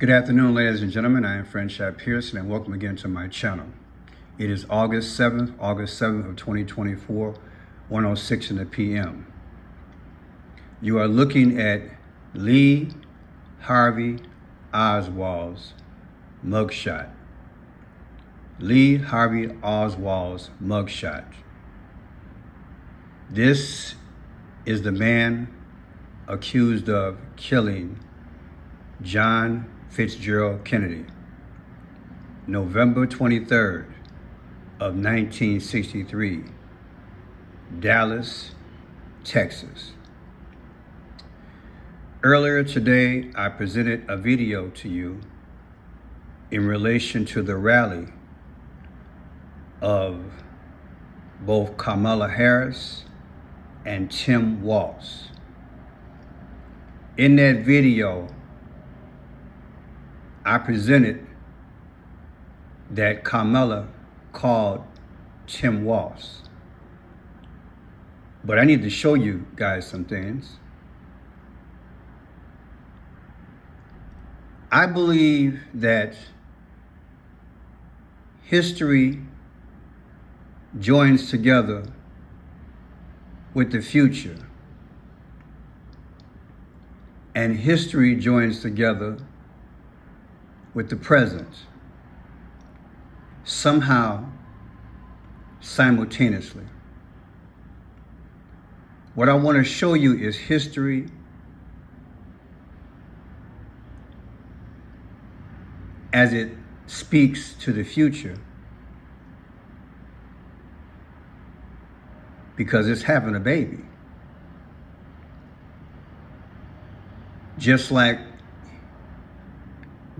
Good afternoon, ladies and gentlemen. I am Franchise Pearson, and welcome again to my channel. It is August 7th of 2024, 1:06 in the p.m. You are looking at Lee Harvey Oswald's mugshot. Lee Harvey Oswald's mugshot. This is the man accused of killing John Fitzgerald Kennedy, November 23rd of 1963, Dallas, Texas. Earlier today, I presented a video to you in relation to the rally of both Kamala Harris and Tim Walz. In that video, I presented that Kamala called Tim Walz. But I need to show you guys some things. I believe that history joins together with the future, and history joins together with the present, somehow simultaneously. What I want to show you is history as it speaks to the future, because it's having a baby. Just like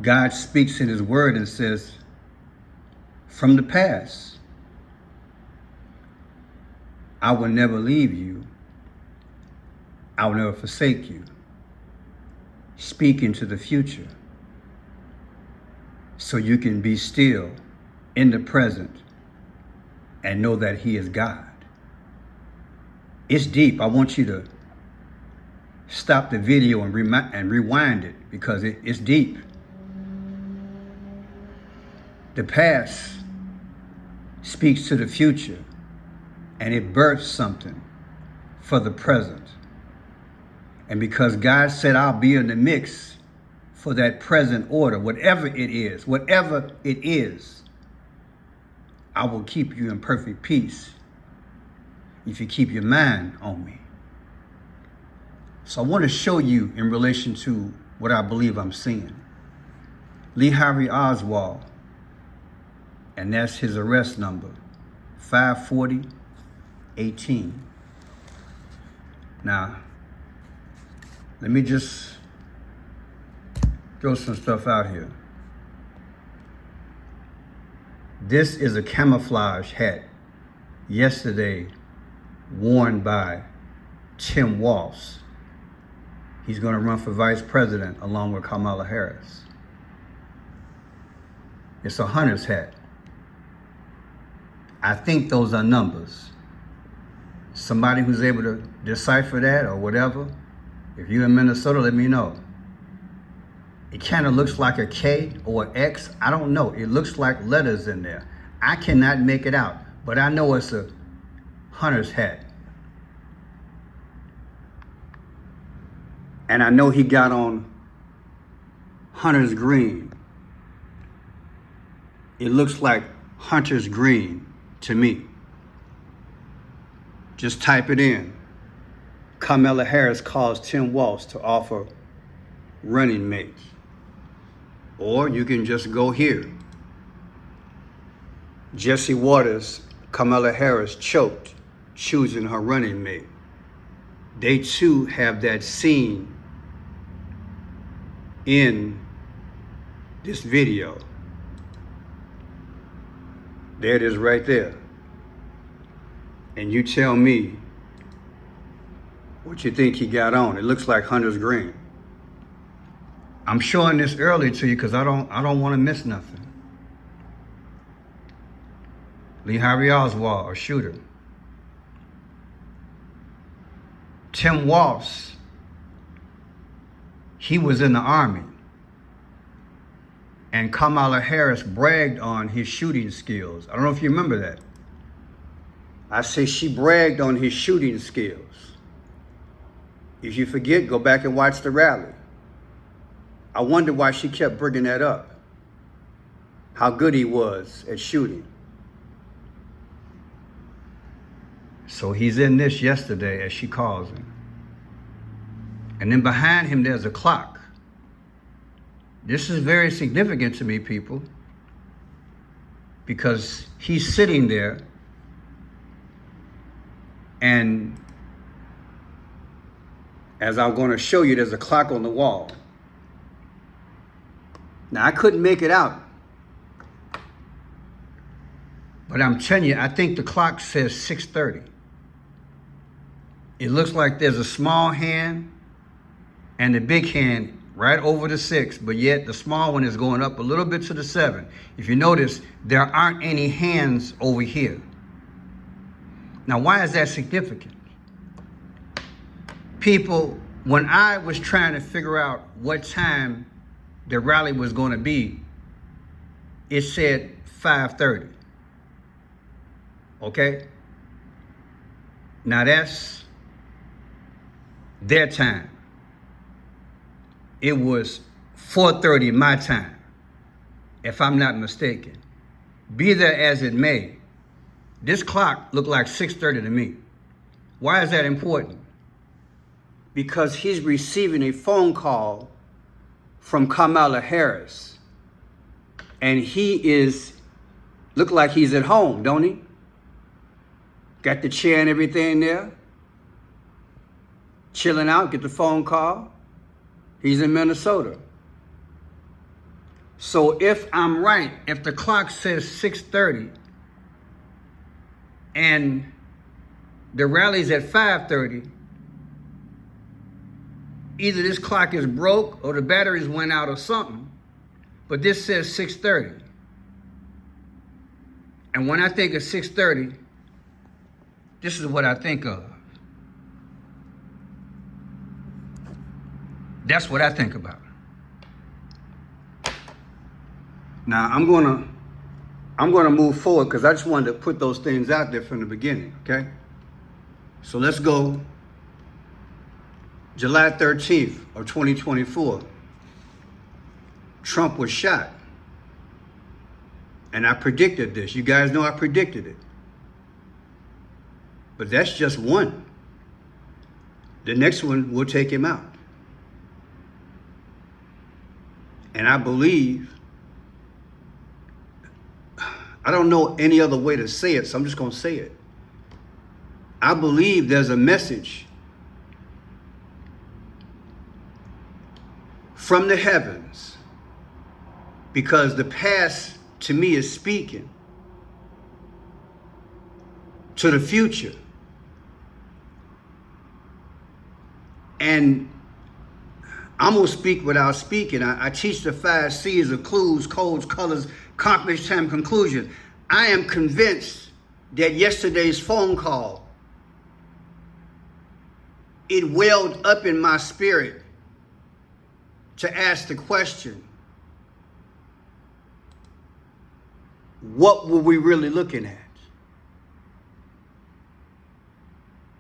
God speaks in his word and says, from the past, I will never leave you. I will never forsake you. Speak into the future so you can be still in the present and know that he is God. It's deep. I want you to stop the video and rewind it, because it's deep. The past speaks to the future, and it births something for the present. And because God said, I'll be in the mix for that present order, whatever it is, I will keep you in perfect peace if you keep your mind on me. So I want to show you in relation to what I believe I'm seeing. Lee Harvey Oswald, and that's his arrest number, 540-18. Now, let me just throw some stuff out here. This is a camouflage hat yesterday worn by Tim Walz. He's going to run for vice president along with Kamala Harris. It's a hunter's hat. I think those are numbers. Somebody who's able to decipher that or whatever, if you're in Minnesota, let me know. It kind of looks like a K or an X. I don't know. It looks like letters in there. I cannot make it out, but I know it's a hunter's hat. And I know he got on hunter's green. It looks like hunter's green to me. Just type it in. Kamala Harris calls Tim Walz to offer running mates. Or you can just go here. Jesse Waters, Kamala Harris choked, choosing her running mate. They too have that scene in this video. There it is right there. And you tell me what you think he got on. It looks like hunter's green. I'm showing this early to you because I don't want to miss nothing. Lee Harvey Oswald, a shooter. Tim Walz, he was in the Army. And Kamala Harris bragged on his shooting skills. I don't know if you remember that. I say she bragged on his shooting skills. If you forget, go back and watch the rally. I wonder why she kept bringing that up. How good he was at shooting. So he's in this yesterday, as she calls him. And then behind him, there's a clock. This is very significant to me, people, because he's sitting there and as I'm going to show you, there's a clock on the wall. Now, I couldn't make it out, but I'm telling you, I think the clock says 6:30. It looks like there's a small hand and the big hand right over the 6, but yet the small one is going up a little bit to the 7. If you notice, there aren't any hands over here. Now, why is that significant? People, when I was trying to figure out what time the rally was going to be, it said 5:30. Okay? Now that's their time. It was 4:30 my time, if I'm not mistaken. Be there as it may, this clock looked like 6:30 to me. Why is that important? Because he's receiving a phone call from Kamala Harris. And look like he's at home, don't he? Got the chair and everything there. Chilling out, get the phone call. He's in Minnesota. So if I'm right, if the clock says 6:30 and the rally's at 5:30, either this clock is broke or the batteries went out or something, but this says 6:30. And when I think of 6:30, this is what I think of. That's what I think about. Now I'm gonna move forward because I just wanted to put those things out there from the beginning, okay? So let's go July 13th of 2024. Trump was shot. And I predicted this. You guys know I predicted it. But that's just one. The next one will take him out. And I believe, I don't know any other way to say it, so I'm just going to say it. I believe there's a message from the heavens, because the past to me is speaking to the future. And I'm going to speak without speaking. I teach the 5 C's of clues, codes, colors, accomplish, time, conclusion. I am convinced that yesterday's phone call, it welled up in my spirit to ask the question, what were we really looking at?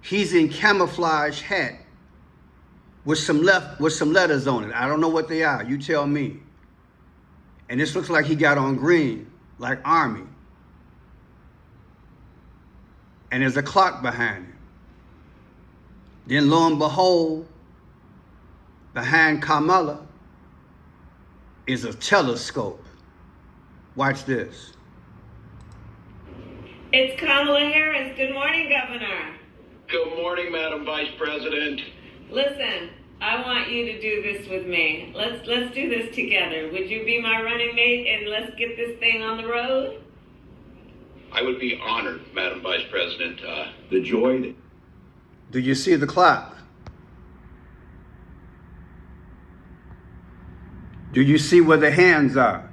He's in camouflage hat with some letters on it. I don't know what they are. You tell me. And this looks like he got on green, like Army. And there's a clock behind him. Then lo and behold, behind Kamala is a telescope. Watch this. It's Kamala Harris. Good morning, Governor. Good morning, Madam Vice President. Listen, I want you to do this with me. Let's do this together. Would you be my running mate and let's get this thing on the road? I would be honored, Madam Vice President. The joy. Do you see the clock? Do you see where the hands are?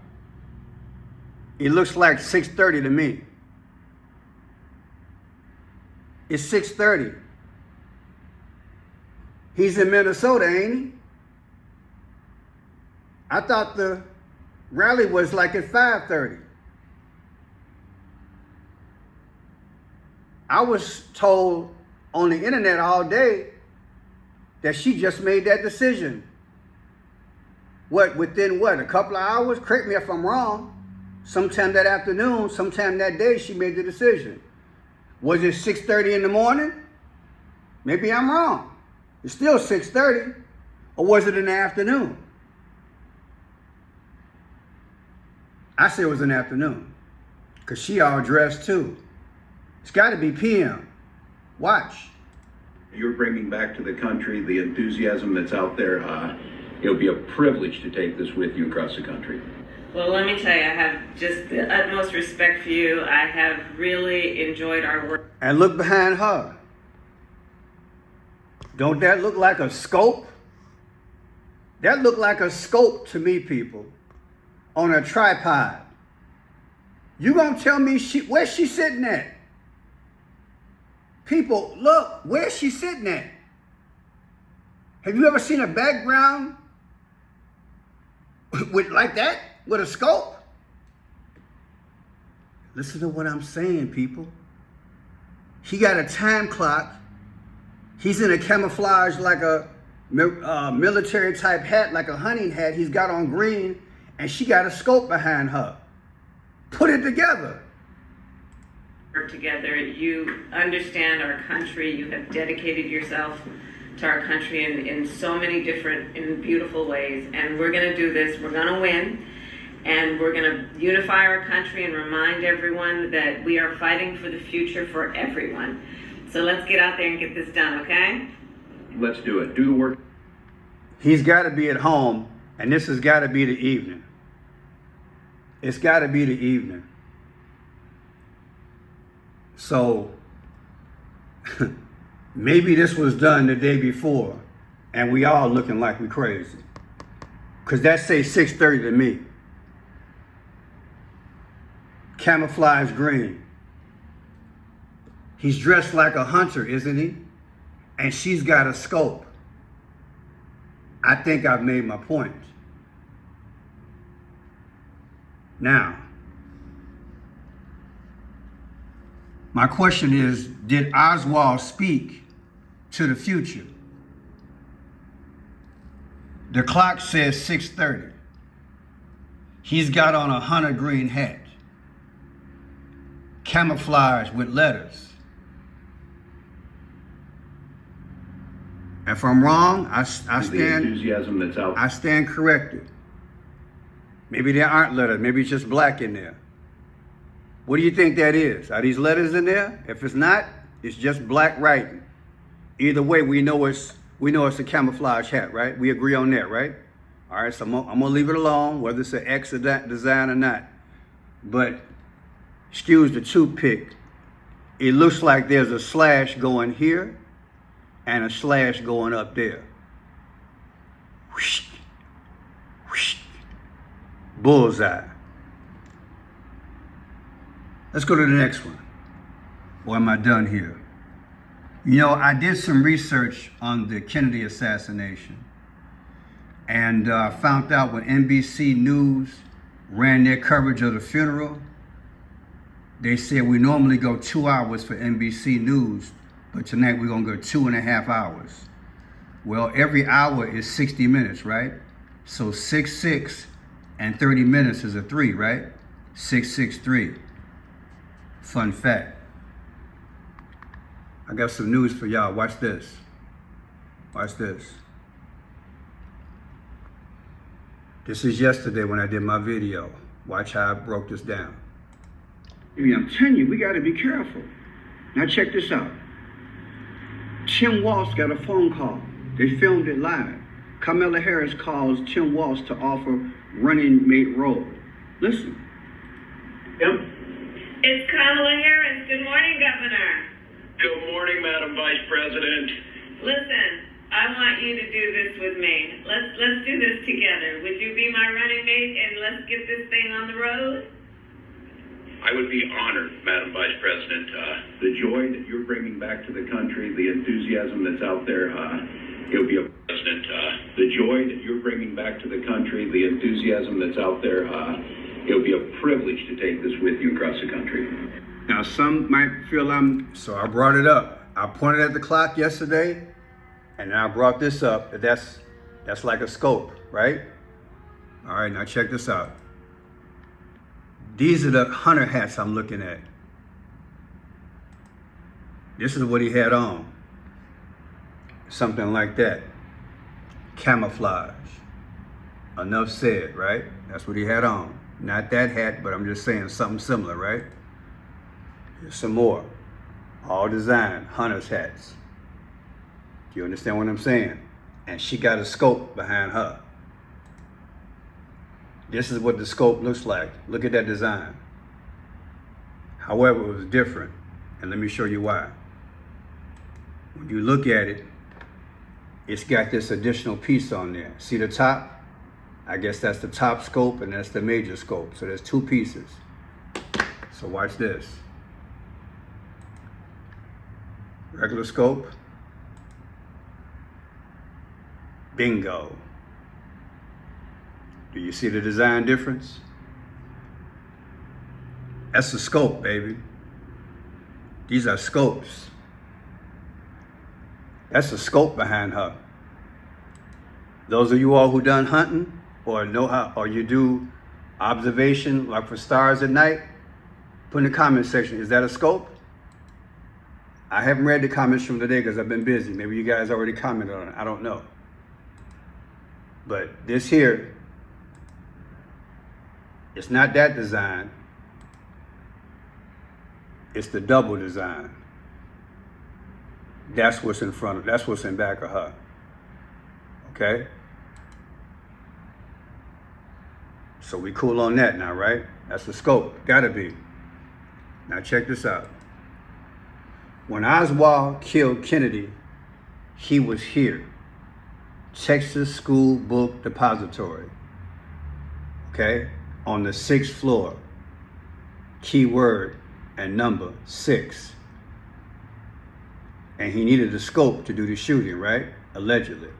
It looks like 6:30 to me. It's 6:30. He's in Minnesota, ain't he? I thought the Rally was like at 5:30. I was told on the internet all day that she just made that decision. Within a couple of hours? Correct me if I'm wrong. Sometime that afternoon, sometime that day, she made the decision. Was it 6:30 in the morning? Maybe I'm wrong. It's still 6:30. Or was it in the afternoon? I say it was in the afternoon. Because she all dressed too. It's got to be PM. Watch. You're bringing back to the country the enthusiasm that's out there. It'll be a privilege to take this with you across the country. Well, let me tell you, I have just the utmost respect for you. I have really enjoyed our work. And look behind her. Don't that look like a scope? That looked like a scope to me, people, on a tripod. You gonna tell me where's she sitting at? People, look, where's she sitting at? Have you ever seen a background with like that, with a scope? Listen to what I'm saying, people. He got a time clock. He's in a camouflage like a military type hat, like a hunting hat. He's got on green, and she got a scope behind her. Put it together. Work together. You understand our country. You have dedicated yourself to our country in so many different and beautiful ways. And we're going to do this. We're going to win. And we're going to unify our country and remind everyone that we are fighting for the future for everyone. So let's get out there and get this done, okay? Let's do it. Do the work. He's got to be at home, and this has got to be the evening. It's got to be the evening. So maybe this was done the day before, and we all looking like we crazy. Because that say 6:30 to me. Camouflage green. He's dressed like a hunter, isn't he? And she's got a scope. I think I've made my point. Now, my question is, did Oswald speak to the future? The clock says 6:30. He's got on a hunter green hat, camouflage with letters. If I'm wrong, I stand corrected. Maybe there aren't letters. Maybe it's just black in there. What do you think that is? Are these letters in there? If it's not, it's just black writing. Either way, we know it's a camouflage hat, right? We agree on that, right? All right, so I'm gonna leave it alone, whether it's an X design or not. But excuse the toothpick. It looks like there's a slash going here and a slash going up there. Whoosh, whoosh. Bullseye. Let's go to the next one. Or am I done here? You know, I did some research on the Kennedy assassination and found out when NBC News ran their coverage of the funeral, they said we normally go 2 hours for NBC News, but tonight we're gonna go 2.5 hours. Well, every hour is 60 minutes, right? So 6 and 30 minutes is a 3, right? 663. Fun fact. I got some news for y'all. Watch this. Watch this. This is yesterday when I did my video. Watch how I broke this down. I'm telling you, we got to be careful. Now check this out. Tim Walz got a phone call. They filmed it live. Kamala Harris calls Tim Walz to offer running mate role. Listen. Yep. It's Kamala Harris. Good morning, Governor. Good morning, Madam Vice President. Listen, I want you to do this with me. Let's do this together. Would you be my running mate and let's get this thing on the road? I would be honored, Madam Vice President. The joy that you're bringing back to the country, the enthusiasm that's out there, He'll be a president. The joy that you're bringing back to the country, the enthusiasm that's out there, it'll be a privilege to take this with you across the country. Now, some might feel so I brought it up. I pointed at the clock yesterday, and I brought this up. That's like a scope, right? All right, now check this out. These are the hunter hats I'm looking at. This is what he had on. Something like that. Camouflage. Enough said, right? That's what he had on. Not that hat, but I'm just saying something similar, right? Here's some more. All design, hunter's hats. Do you understand what I'm saying? And she got a scope behind her. This is what the scope looks like. Look at that design. However, it was different. And let me show you why. When you look at it, it's got this additional piece on there. See the top? I guess that's the top scope and that's the major scope. So there's two pieces. So watch this. Regular scope. Bingo. Do you see the design difference? That's a scope, baby. These are scopes. That's a scope behind her. Those of you all who done hunting or know how, or you do observation like for stars at night, put in the comment section, is that a scope? I haven't read the comments from today because I've been busy. Maybe you guys already commented on it. I don't know. But this here, it's not that design. It's the double design. That's what's in front of, that's what's in back of her. Okay? So we cool on that now, right? That's the scope, gotta be. Now check this out. When Oswald killed Kennedy, he was here. Texas School Book Depository. Okay? On the 6th floor. Keyword and number 6. And he needed a scope to do the shooting, right? Allegedly.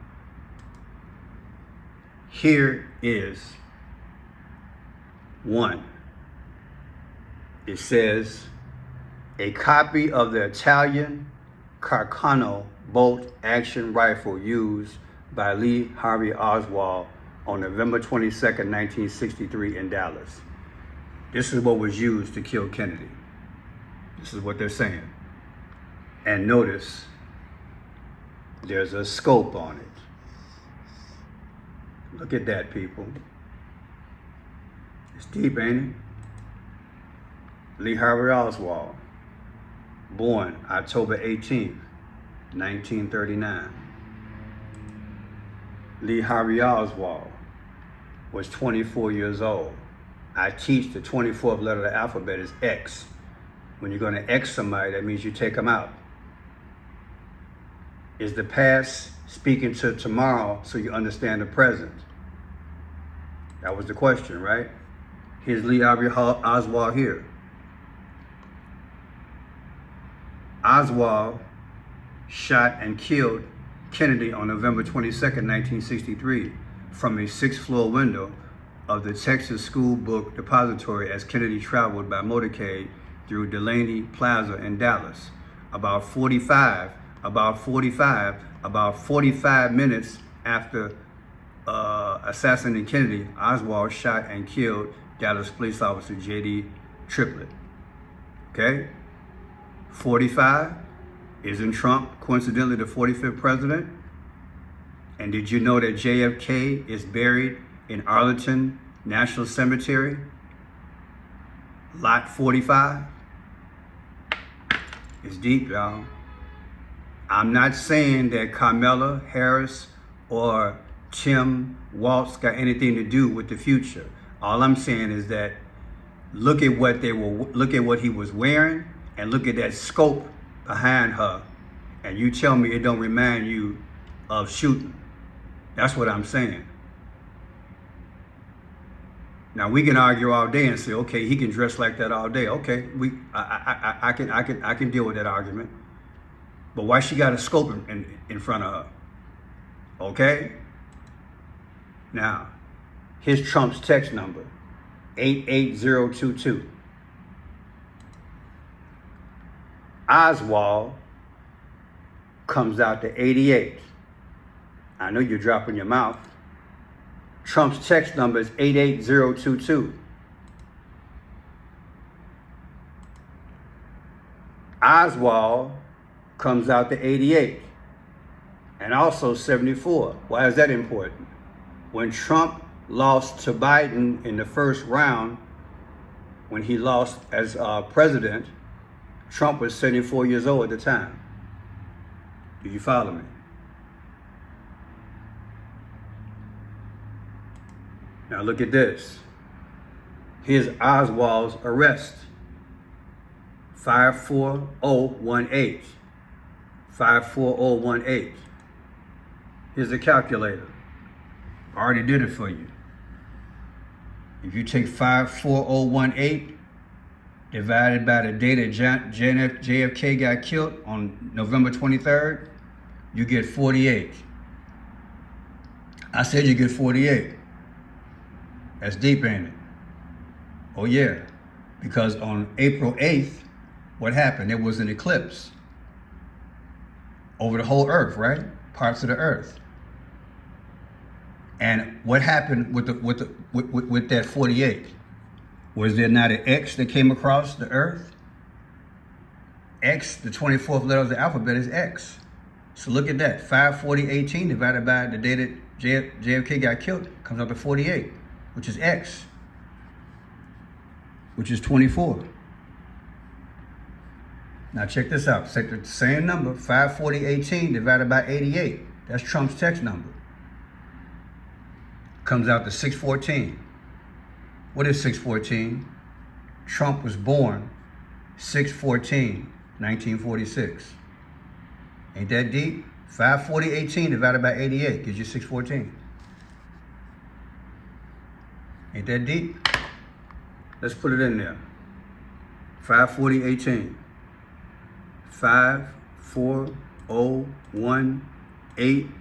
Here is one. It says, a copy of the Italian Carcano bolt action rifle used by Lee Harvey Oswald on November 22nd, 1963 in Dallas. This is what was used to kill Kennedy. This is what they're saying. And notice, there's a scope on it. Look at that, people. It's deep, ain't it? Lee Harvey Oswald, born October 18th, 1939. Lee Harvey Oswald was 24 years old. I teach the 24th letter of the alphabet is X. When you're going to X somebody, that means you take them out. Is the past speaking to tomorrow so you understand the present? That was the question, right? Here's Lee Harvey Oswald here. Oswald shot and killed Kennedy on November 22nd, 1963 from a 6th floor window of the Texas School Book Depository as Kennedy traveled by motorcade through Delaney Plaza in Dallas. About 45 minutes after assassinating Kennedy, Oswald shot and killed Dallas police officer J.D. Triplett. Okay? 45, isn't Trump coincidentally the 45th president? And did you know that JFK is buried in Arlington National Cemetery? Lot 45? It's deep, y'all. I'm not saying that Kamala Harris or Tim Walz got anything to do with the future. All I'm saying is that look at what he was wearing and look at that scope behind her, and you tell me it don't remind you of shooting. That's what I'm saying. Now we can argue all day and say, okay, he can dress like that all day. Okay, I can deal with that argument. But why she got a scope in front of her? Okay? Now, here's Trump's text number, 88022. Oswald comes out to 88. I know you're dropping your mouth. Trump's text number is 88022. Oswald comes out to 88 and also 74. Why is that important? When Trump lost to Biden in the first round, when he lost as president, Trump was 74 years old at the time. Do you follow me? Now look at this. Here's Oswald's arrest. 54018. 54018. Here's the calculator. I already did it for you. If you take 54018 divided by the date that JFK got killed on November 23rd, you get 48. I said you get 48. That's deep, ain't it? Oh yeah, because on April 8th, what happened? There was an eclipse over the whole earth, right? Parts of the earth. And what happened with that 48? Was there not an X that came across the earth? X, the 24th letter of the alphabet is X. So look at that, 54018 divided by the day that JFK got killed comes up to 48, which is X, which is 24. Now check this out, take the same number, 54018 divided by 88. That's Trump's text number. Comes out to 614. What is 614? Trump was born 6/14, 1946. Ain't that deep? 54018 divided by 88 gives you 614. Ain't that deep? Let's put it in there. 54018. 54018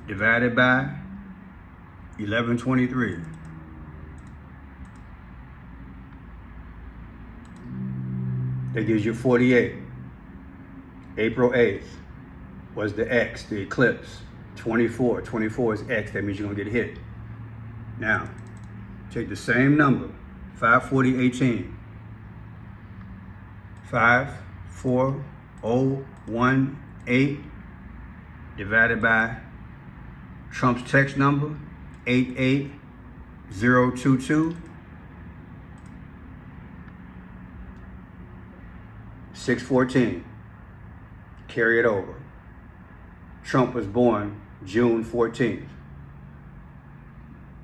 divided by 1123. That gives you 48. April 8th was the X, the eclipse. 24. 24 is X. That means you're going to get hit. Now, take the same number, 54018. 54018 divided by Trump's text number, 88022. 614. Carry it over. Trump was born June 14th.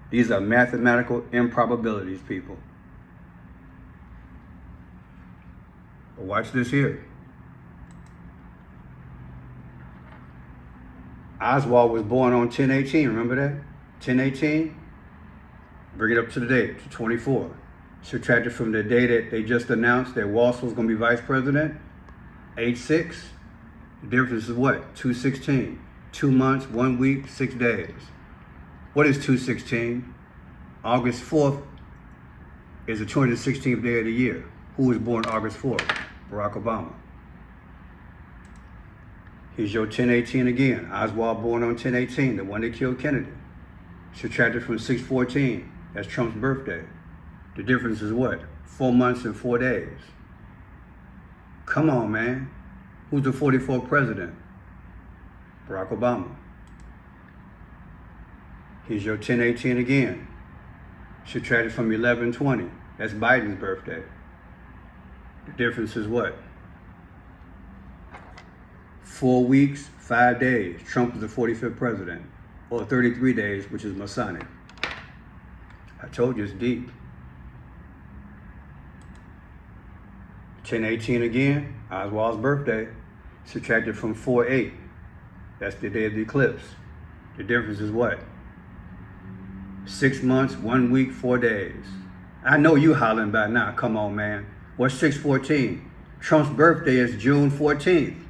These are mathematical improbabilities, people. But watch this here. Oswald was born on 10/18, remember that? 10/18? Bring it up to the date, to 24. Subtract it from the day that they just announced that Walz was going to be vice president, 8/6. The difference is what? 2/16. 2 months, 1 week, 6 days. What is 2/16? August 4th is the 216th day of the year. Who was born August 4th? Barack Obama. Here's your 10/18 again. Oswald born on 10/18, the one that killed Kennedy. Subtracted from 6/14. That's Trump's birthday. The difference is what? 4 months and 4 days. Come on, man. Who's the 44th president? Barack Obama. Here's your 10/18 again. Subtracted from 11/20. That's Biden's birthday. The difference is what? 4 weeks, 5 days. Trump is the 45th president. Or 33 days, which is Masonic. I told you it's deep. 10/18 again, Oswald's birthday. Subtracted from 4/8. That's the day of the eclipse. The difference is what? 6 months, 1 week, 4 days. I know you hollering by now. Come on, man. What's 6/14? Trump's birthday is June 14th.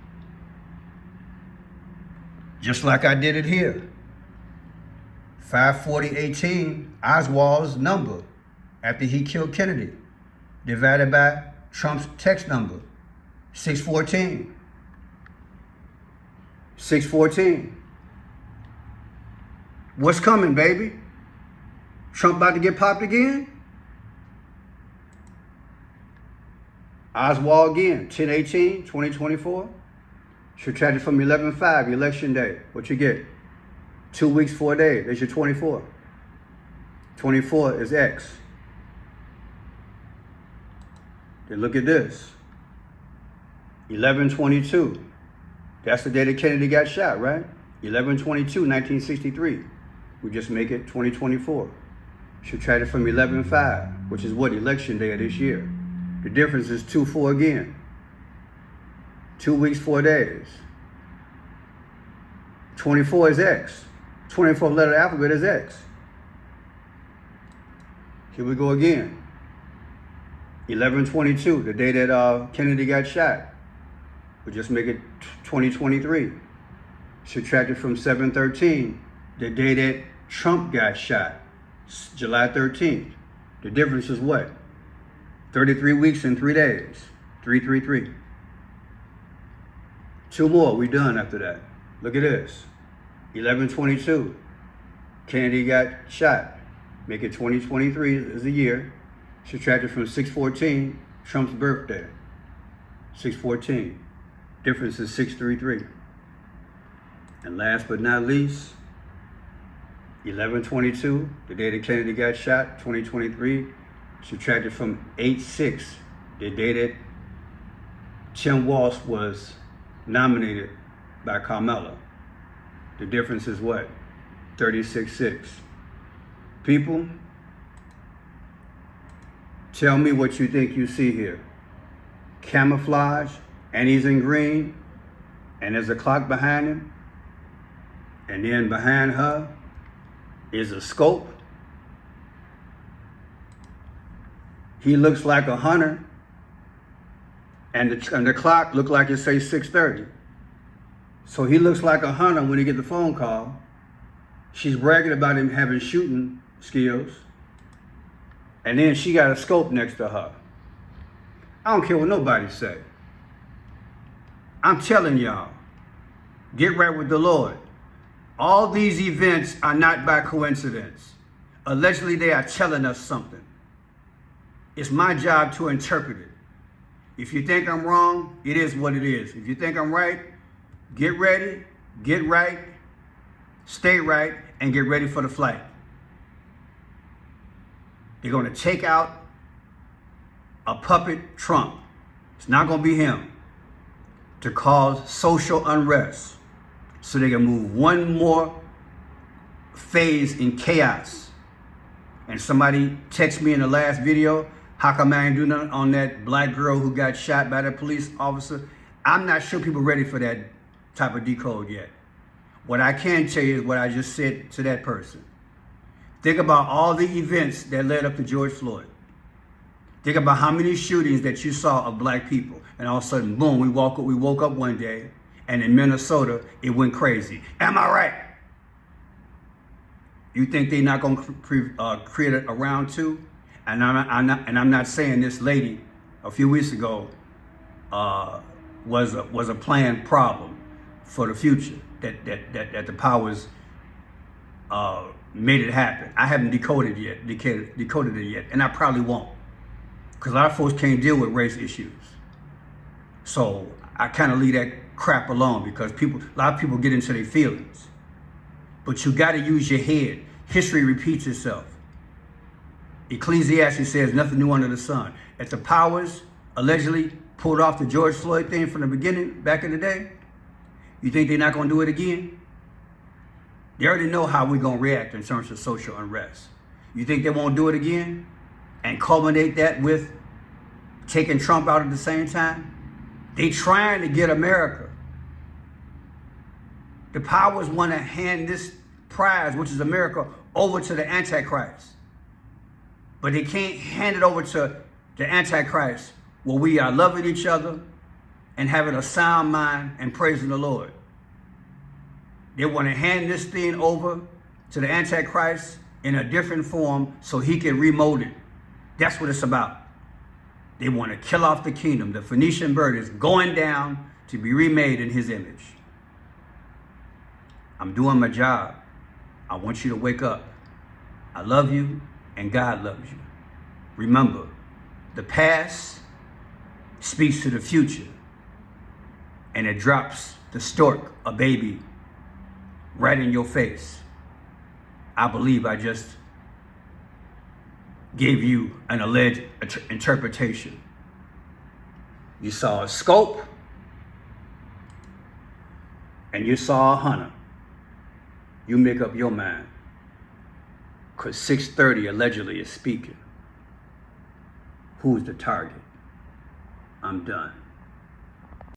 just like I did it here. 54018, Oswald's number after he killed Kennedy, divided by Trump's text number, 614. 614. What's coming, baby? Trump about to get popped again? Oswald again, 10/18, 2024. Subtracted from 11/5, election day. What you get? 2 weeks, 4 days. That's your 24. 24 is X. Then look at this. 11/22. That's the day that Kennedy got shot, right? 11/22, 1963. We just make it 2024. Subtracted from 11/5, which is what? Election day of this year. The difference is 2/4 again. 2 weeks, 4 days. 24 is X. 24th letter of the alphabet is X. Here we go again. 11/22, the day that Kennedy got shot. We just make it 2023. Subtracted from 7/13, the day that Trump got shot, July 13th. The difference is what? 33 weeks and 3 days. 333. 2 more, we done after that. Look at this. 11/22, Kennedy got shot. Make it 2023 is the year. Subtracted from 6/14, Trump's birthday. 6/14. Difference is 633. And last but not least, 11/22, the day that Kennedy got shot, 2023, subtracted from 8/6, the day that Tim Walz was nominated by Carmella. The difference is what? 36/6. People, tell me what you think you see here. Camouflage, and he's in green, and there's a clock behind him, and then behind her is a scope. He looks like a hunter, and the clock looked like it says 6:30. So he looks like a hunter when he get the phone call. She's bragging about him having shooting skills, and then she got a scope next to her. I don't care what nobody say. I'm telling y'all, get right with the Lord. All these events are not by coincidence. Allegedly, they are telling us something. It's my job to interpret it. If you think I'm wrong, it is what it is. If you think I'm right, get ready, get right, stay right, and get ready for the flight. They're going to take out a puppet Trump. It's not going to be him, to cause social unrest so they can move one more phase in chaos. And somebody texted me in the last video, how come I ain't do nothing on that black girl who got shot by the police officer? I'm not sure people ready for that type of decode yet. What I can tell you is what I just said to that person. Think about all the events that led up to George Floyd. Think about how many shootings that you saw of black people, and all of a sudden, boom, we woke up one day, and in Minnesota, it went crazy. Am I right? You think they're not going to create a round two? And I'm not saying this lady a few weeks ago was a planned problem for the future that the powers made it happen. I haven't decoded it yet, and I probably won't, because a lot of folks can't deal with race issues. So I kind of leave that crap alone, because a lot of people get into their feelings. But you got to use your head. History repeats itself. Ecclesiastes says nothing new under the sun. If the powers allegedly pulled off the George Floyd thing from the beginning, back in the day, you think they're not going to do it again? They already know how we're going to react in terms of social unrest. You think they won't do it again? And culminate that with taking Trump out at the same time? They trying to get America. The powers want to hand this prize, which is America, over to the Antichrist. But they can't hand it over to the Antichrist where we are loving each other and having a sound mind and praising the Lord. They want to hand this thing over to the Antichrist in a different form so he can remold it. That's what it's about. They want to kill off the kingdom. The Phoenician bird is going down to be remade in his image. I'm doing my job. I want you to wake up. I love you and God loves you. Remember, the past speaks to the future and it drops the stork, a baby, right in your face. I believe I just gave you an alleged interpretation. You saw a scope and you saw a hunter. You make up your mind. Because 630 allegedly is speaking. Who's the target? I'm done.